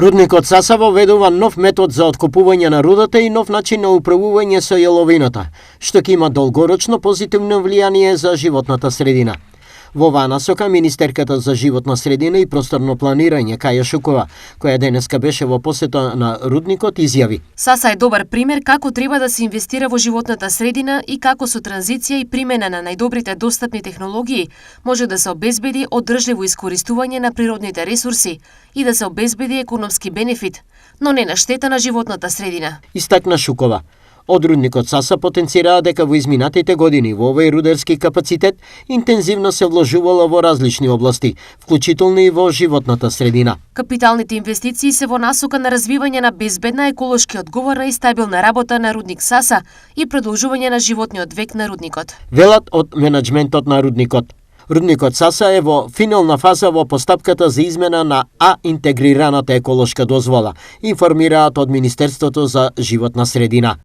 Рудникот Саса воведува нов метод за откупување на рудата и нов начин на управување со јаловината, што ќе има долгорочно позитивно влијание за животната средина. Во оваа насока министерката за животна средина и просторно планирање Каја Шукова, која денеска беше во посета на рудникот, изјави: Саса е добар пример како треба да се инвестира во животната средина и како со транзиција и примена на најдобрите достапни технологии може да се обезбеди одржливо искористување на природните ресурси и да се обезбеди економски бенефит, но не на штета на животната средина. Истакна Шукова. Од рудникот Саса потенцираа дека во изминатите години во овој рудерски капацитет интензивно се вложувала во различни области, вклучително и во животната средина. Капиталните инвестиции се во насока на развивање на безбедна, еколошки одговорна и стабилна работа на рудник Саса и продолжување на животниот век на рудникот. Велат од менаџментот на рудникот. Рудникот Саса е во финална фаза во постапката за измена на интегрираната еколошка дозвола, информираат од Министерството за животна средина.